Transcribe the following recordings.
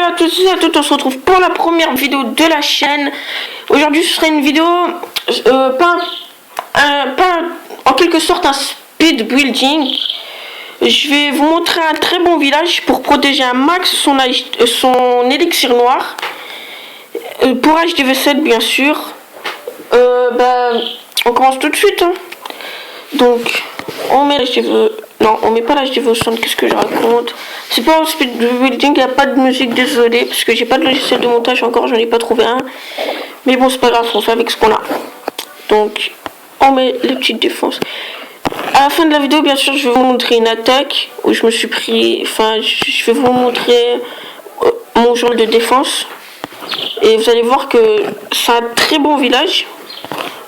à tous et à toutes, on se retrouve pour la première vidéo de la chaîne. Aujourd'hui ce sera une vidéo, pas en quelque sorte un speed building. Je vais vous montrer un très bon village pour protéger un max son élixir noir. Pour HDV7 bien sûr. On commence tout de suite. Hein. Donc on met l'HDV... Non, on met pas l'HDV au centre, qu'est-ce que je raconte? C'est pas un speed building, il n'y a pas de musique, désolé, parce que j'ai pas de logiciel de montage encore, j'en ai pas trouvé un. Mais bon, c'est pas grave, on fait avec ce qu'on a. Donc, on met les petites défenses. À la fin de la vidéo, bien sûr, je vais vous montrer une attaque où je me suis pris... Enfin, je vais vous montrer mon journal de défense. Et vous allez voir que c'est un très bon village.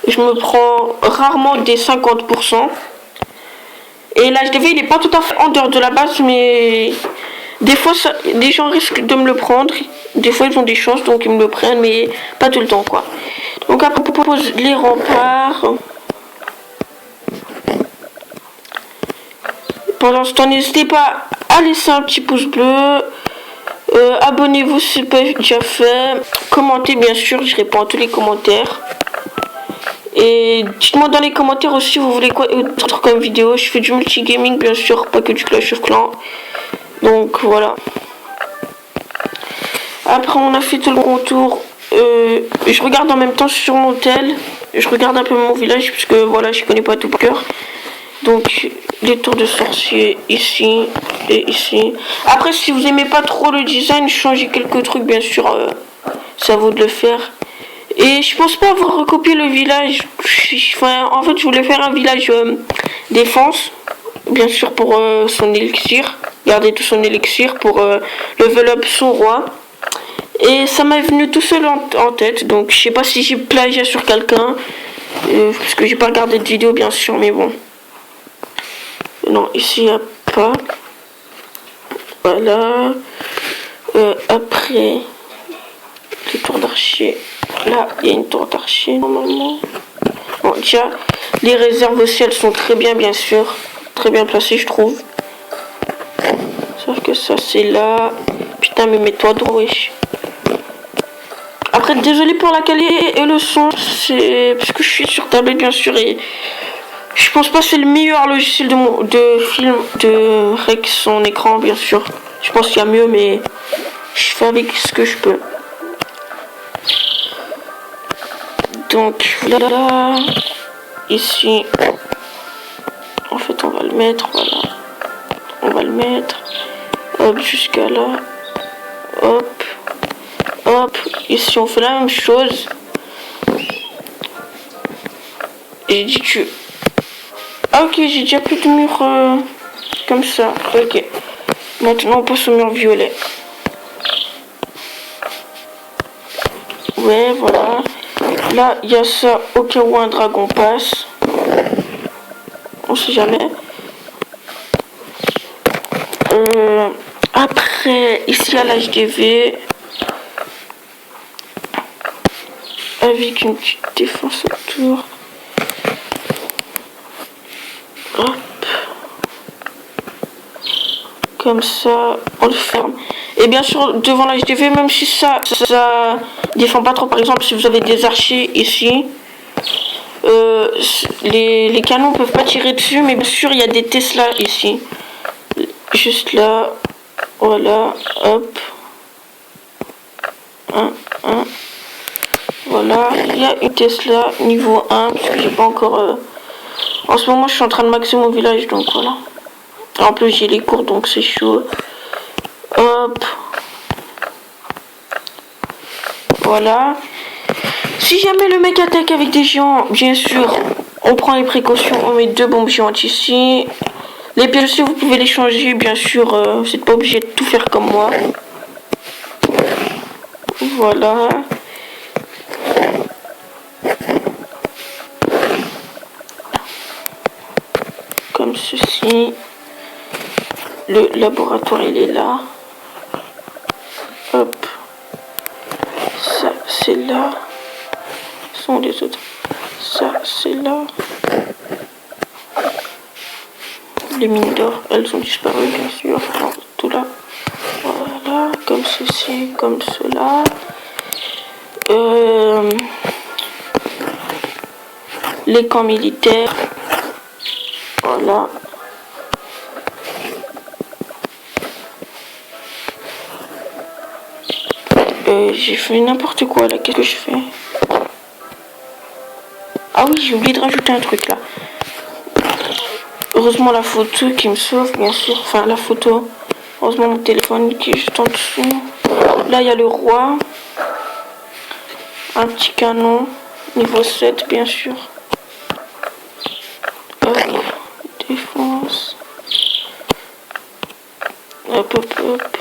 Je me prends rarement des 50%. Et l'HDV il est pas tout à fait en dehors de la base, mais des fois des gens risquent de me le prendre. Des fois ils ont des chances donc ils me le prennent, mais pas tout le temps quoi. Donc après on propose les remparts. Pendant ce temps n'hésitez pas à laisser un petit pouce bleu. Abonnez-vous si ce n'est pas déjà fait. Commentez bien sûr, je réponds à tous les commentaires. Et dites-moi dans les commentaires aussi vous voulez quoi autre comme vidéo. Je fais du multigaming bien sûr, pas que du Clash of Clans. Donc voilà. Après on a fait tout le contour. Je regarde en même temps sur mon tel. Je regarde un peu mon village puisque voilà je connais pas tout par cœur. Donc les tours de sorcier ici et ici. Après si vous aimez pas trop le design, changez quelques trucs bien sûr. Ça vaut de le faire. Et je pense pas avoir recopié le village. En fait, je voulais faire un village défense. Bien sûr pour son élixir. Garder tout son élixir pour level up son roi. Et ça m'est venu tout seul en tête. Donc je sais pas si j'ai plagié sur quelqu'un. Parce que j'ai pas regardé de vidéo bien sûr. Mais bon. Non, ici il n'y a pas. Voilà. Après les tours d'archer. Là, il y a une tour d'archer normalement. Bon, déjà, les réserves aussi, elles sont très bien sûr. Très bien placées, je trouve. Sauf que ça, c'est là. Putain, mais mets-toi droit, wesh. Après, désolé pour la qualité et le son. C'est parce que je suis sur tablette, bien sûr. Et je pense pas que c'est le meilleur logiciel de film de rec son écran, bien sûr. Je pense qu'il y a mieux, mais je fais avec ce que je peux. Donc là, ici, en fait on va le mettre, voilà, on va le mettre, hop, jusqu'à là, hop, hop, ici on fait la même chose, et dit que, ah ok, j'ai déjà plus de mur comme ça, ok, maintenant on passe au mur violet, ouais, voilà. Là, il y a ça au cas où un dragon passe. On sait jamais. Après, ici à l'HDV. Avec une petite défense autour. Hop. Comme ça, on le ferme. Et bien sûr, devant l'HDV, même si ça défend pas trop, par exemple, si vous avez des archers ici, les canons peuvent pas tirer dessus, mais bien sûr, il y a des Tesla ici. Juste là, voilà, hop. Voilà, il y a une Tesla niveau 1, parce que j'ai pas encore... En ce moment, je suis en train de maxer mon village, donc voilà. En plus, j'ai les cours, donc c'est chaud. Hop. Voilà. Si jamais le mec attaque avec des géants, bien sûr, on prend les précautions. On met 2 bombes géantes ici. Les pièges aussi, vous pouvez les changer, bien sûr. Vous n'êtes pas obligé de tout faire comme moi. Voilà. Comme ceci. Le laboratoire, il est là. Hop. Ça, c'est là. Sont les autres. Ça, c'est là. Les mines d'or, elles ont disparu, bien sûr. Alors, tout là. Voilà, comme ceci, comme cela. Les camps militaires. Voilà. J'ai fait n'importe quoi là. Qu'est-ce que je fais? Ah oui, j'ai oublié de rajouter un truc là. Heureusement la photo qui me sauve, bien sûr. Enfin, la photo. Heureusement mon téléphone qui est juste en dessous. Là, il y a le roi. Un petit canon. Niveau 7, bien sûr. Hop. Défense. Hop, hop, hop.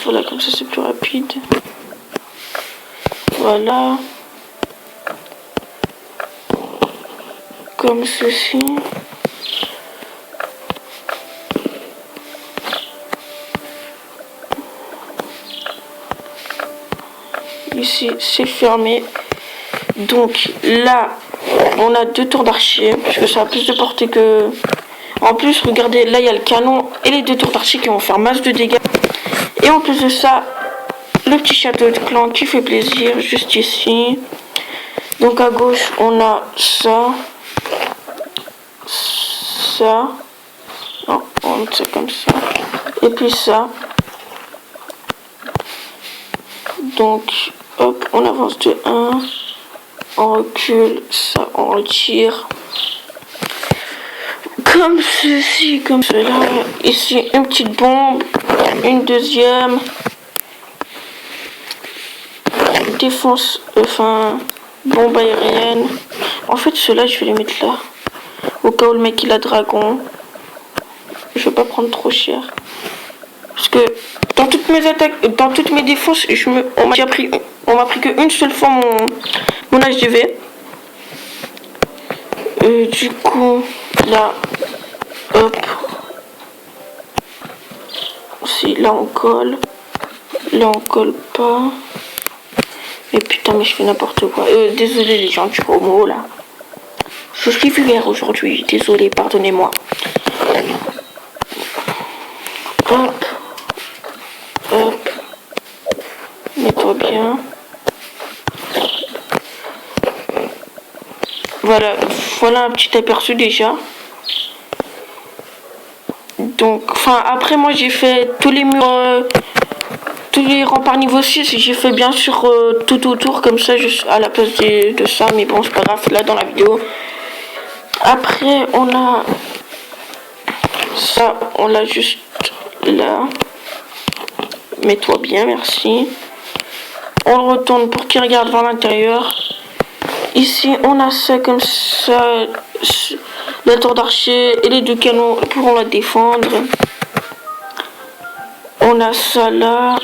Voilà, comme ça c'est plus rapide. Voilà. Comme ceci. Ici, c'est fermé. Donc là, on a 2 tours d'archer, puisque ça a plus de portée que... En plus, regardez, là, il y a le canon et les 2 tours d'archer qui vont faire masse de dégâts. Et en plus de ça, le petit château de clan qui fait plaisir, juste ici. Donc à gauche, on a ça. Ça. Non, on va mettre ça comme ça. Et puis ça. Donc, hop, on avance de 1. On recule, ça, on retire. Comme ceci, comme cela. Ici, une petite bombe. Une deuxième. Défense, enfin, bombe aérienne. En fait, ceux-là, je vais les mettre là. Au cas où le mec, il a dragon. Je vais pas prendre trop cher. Parce que dans toutes mes attaques, dans toutes mes défenses, on m'a pris qu'une seule fois mon HDV. Du coup, là, hop. Si, là on colle. Là on colle pas. Mais putain, mais je fais n'importe quoi. Désolé les gens du gros mot là. Je suis vulgaire aujourd'hui. Désolé, pardonnez-moi. Hop. Hop. Mets-toi bien. Voilà un petit aperçu déjà. Donc, enfin, après moi j'ai fait tous les murs, tous les remparts niveau 6, j'ai fait bien sûr tout autour comme ça, juste à la place de ça, mais bon, c'est pas grave, là dans la vidéo. Après, on a ça, on l'a juste là. Mets-toi bien, merci. On le retourne pour qu'il regarde vers l'intérieur. Ici, on a ça comme ça. La tour d'archer et les 2 canons pourront la défendre. On a ça là.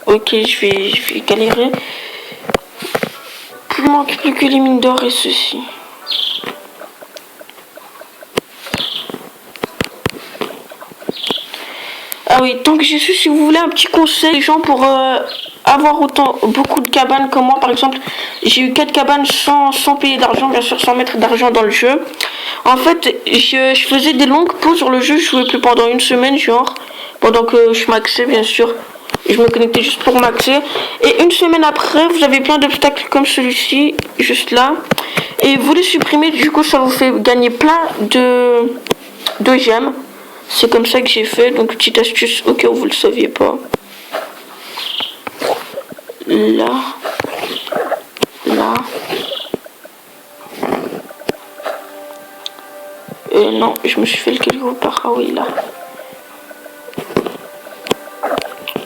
Ok, je vais galérer. Il manque plus que les mines d'or et ceci. Ah oui, tant que j'ai su, si vous voulez un petit conseil, les gens pour avoir beaucoup de cabanes comme moi, par exemple, j'ai eu 4 cabanes sans payer d'argent, bien sûr, sans mettre d'argent dans le jeu. En fait, je faisais des longues pauses sur le jeu, je jouais plus pendant une semaine, genre, pendant que je maxais, bien sûr. Je me connectais juste pour maxer. Et une semaine après, vous avez plein d'obstacles comme celui-ci, juste là. Et vous les supprimez, du coup, ça vous fait gagner plein de gemmes. C'est comme ça que j'ai fait, donc petite astuce au cas où vous le saviez pas. Là. Là. Non, je me suis fait le quelque part. Ah oui, là.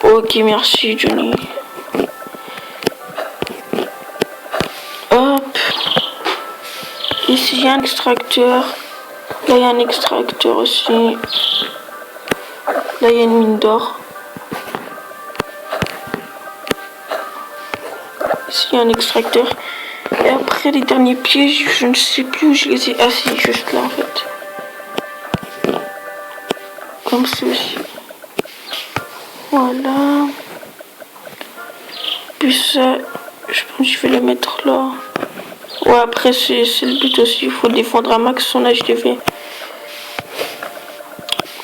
Ok, merci Johnny. Hop. Ici, il y a un extracteur. Là, il y a un extracteur aussi. Là, il y a une mine d'or. Ici, il y a un extracteur. Et après, les derniers pièges, je ne sais plus où je les ai. Ah si, juste là, en fait. Comme ceci. Voilà. Puis ça, je pense que je vais les mettre là. Ouais, après, c'est le but aussi. Il faut défendre un max son HDV.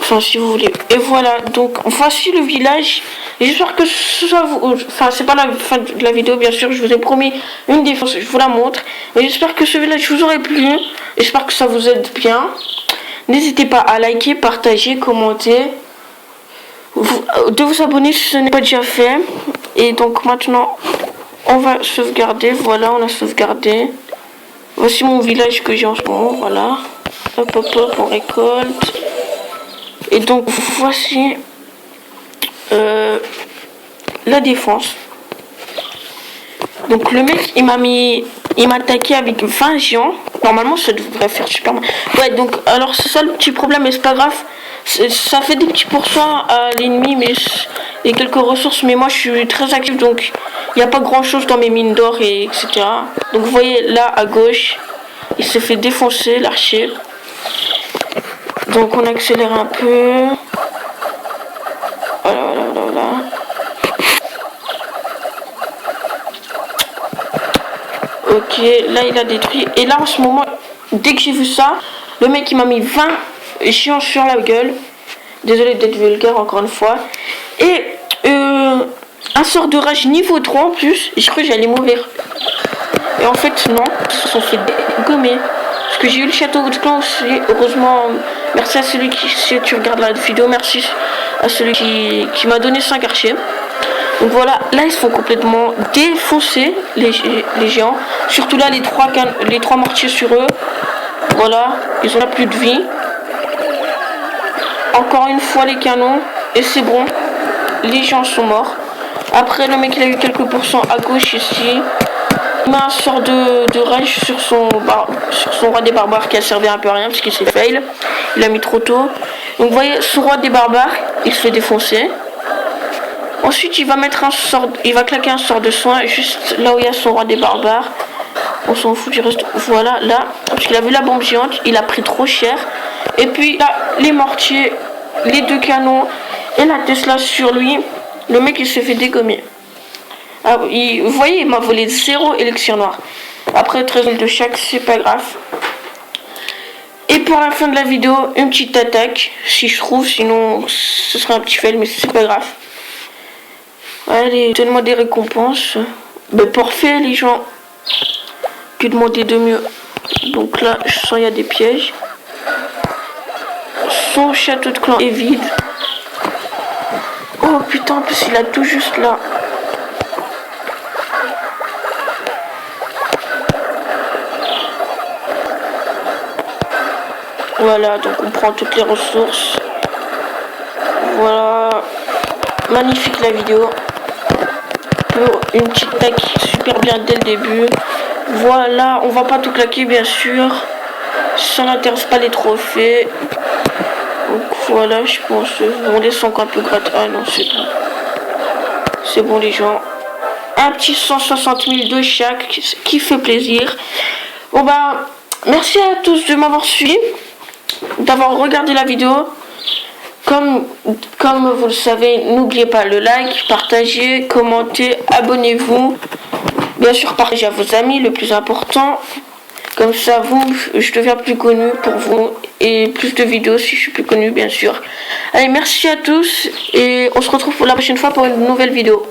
Enfin, si vous voulez. Et voilà, donc voici le village. J'espère que ça vous... Enfin, c'est pas la fin de la vidéo, bien sûr. Je vous ai promis une défense, je vous la montre. J'espère que ce village vous aurait plu. J'espère que ça vous aide bien. N'hésitez pas à liker, partager, commenter. De vous abonner si ce n'est pas déjà fait. Et donc maintenant, on va sauvegarder. Voilà, on a sauvegardé. Voici mon village que j'ai en ce moment. Voilà. Hop, hop, hop, on récolte. Et donc voici la défense. Donc le mec il m'a attaqué avec 20 géants. Normalement ça devrait faire super mal. Ouais, donc alors c'est ça le petit problème, mais c'est pas grave. Ça fait des petits pourcents à l'ennemi, mais et quelques ressources, mais moi je suis très actif, donc il n'y a pas grand chose dans mes mines d'or et etc. Donc vous voyez là à gauche, il s'est fait défoncer l'archer. Donc on accélère un peu. Voilà, voilà, voilà, voilà. Ok, là il a détruit. Et là en ce moment, dès que j'ai vu ça, le mec il m'a mis 20 géants sur la gueule. Désolé d'être vulgaire encore une fois. Et un sort de rage niveau 3 en plus. J'ai cru que j'allais mourir. Et en fait non, ils se sont fait dégommer. Parce que j'ai eu le château de clan aussi. Heureusement, merci à celui qui, si tu regardes la vidéo, merci à celui qui m'a donné 5 archers. Donc voilà, là ils se font complètement défoncer les géants. Surtout là les trois mortiers sur eux. Voilà, ils ont là plus de vie. Encore une fois les canons. Et c'est bon, les géants sont morts. Après le mec il a eu quelques pourcents à gauche ici. Il met un sort de rage sur son roi des barbares qui a servi un peu à rien parce qu'il s'est fail. Il a mis trop tôt. Donc vous voyez, son roi des barbares, il se fait défoncer. Ensuite il va mettre il va claquer un sort de soin juste là où il y a son roi des barbares. On s'en fout du reste. Voilà, là, parce qu'il a vu la bombe géante, il a pris trop cher. Et puis là, les mortiers, les 2 canons et la Tesla sur lui. Le mec il s'est fait dégommer. Ah, vous voyez, il m'a volé 0 élixir noir. Après 13 000 de chaque, c'est pas grave. Et pour la fin de la vidéo, une petite attaque, si je trouve, sinon ce sera un petit fail, mais c'est pas grave. Allez, donne-moi des récompenses. Ben, parfait les gens. Que demander de mieux. Donc là, je sens il y a des pièges. Son château de clan est vide. Oh putain, en plus il a tout juste là. Voilà, donc on prend toutes les ressources. Voilà. Magnifique la vidéo. Une petite attaque super bien dès le début. Voilà, on va pas tout claquer bien sûr. Ça n'intéresse pas les trophées. Donc voilà, je pense. On descend encore un peu gratte. Ah non, c'est bon. C'est bon les gens. Un petit 160 000 de chaque qui fait plaisir. Bon bah, merci à tous de m'avoir suivi, d'avoir regardé la vidéo. Comme vous le savez, n'oubliez pas le like, partager, commenter, abonnez-vous. Bien sûr, partagez à vos amis, le plus important. Comme ça, je deviens plus connu pour vous. Et plus de vidéos si je suis plus connu, bien sûr. Allez, merci à tous. Et on se retrouve pour la prochaine fois pour une nouvelle vidéo.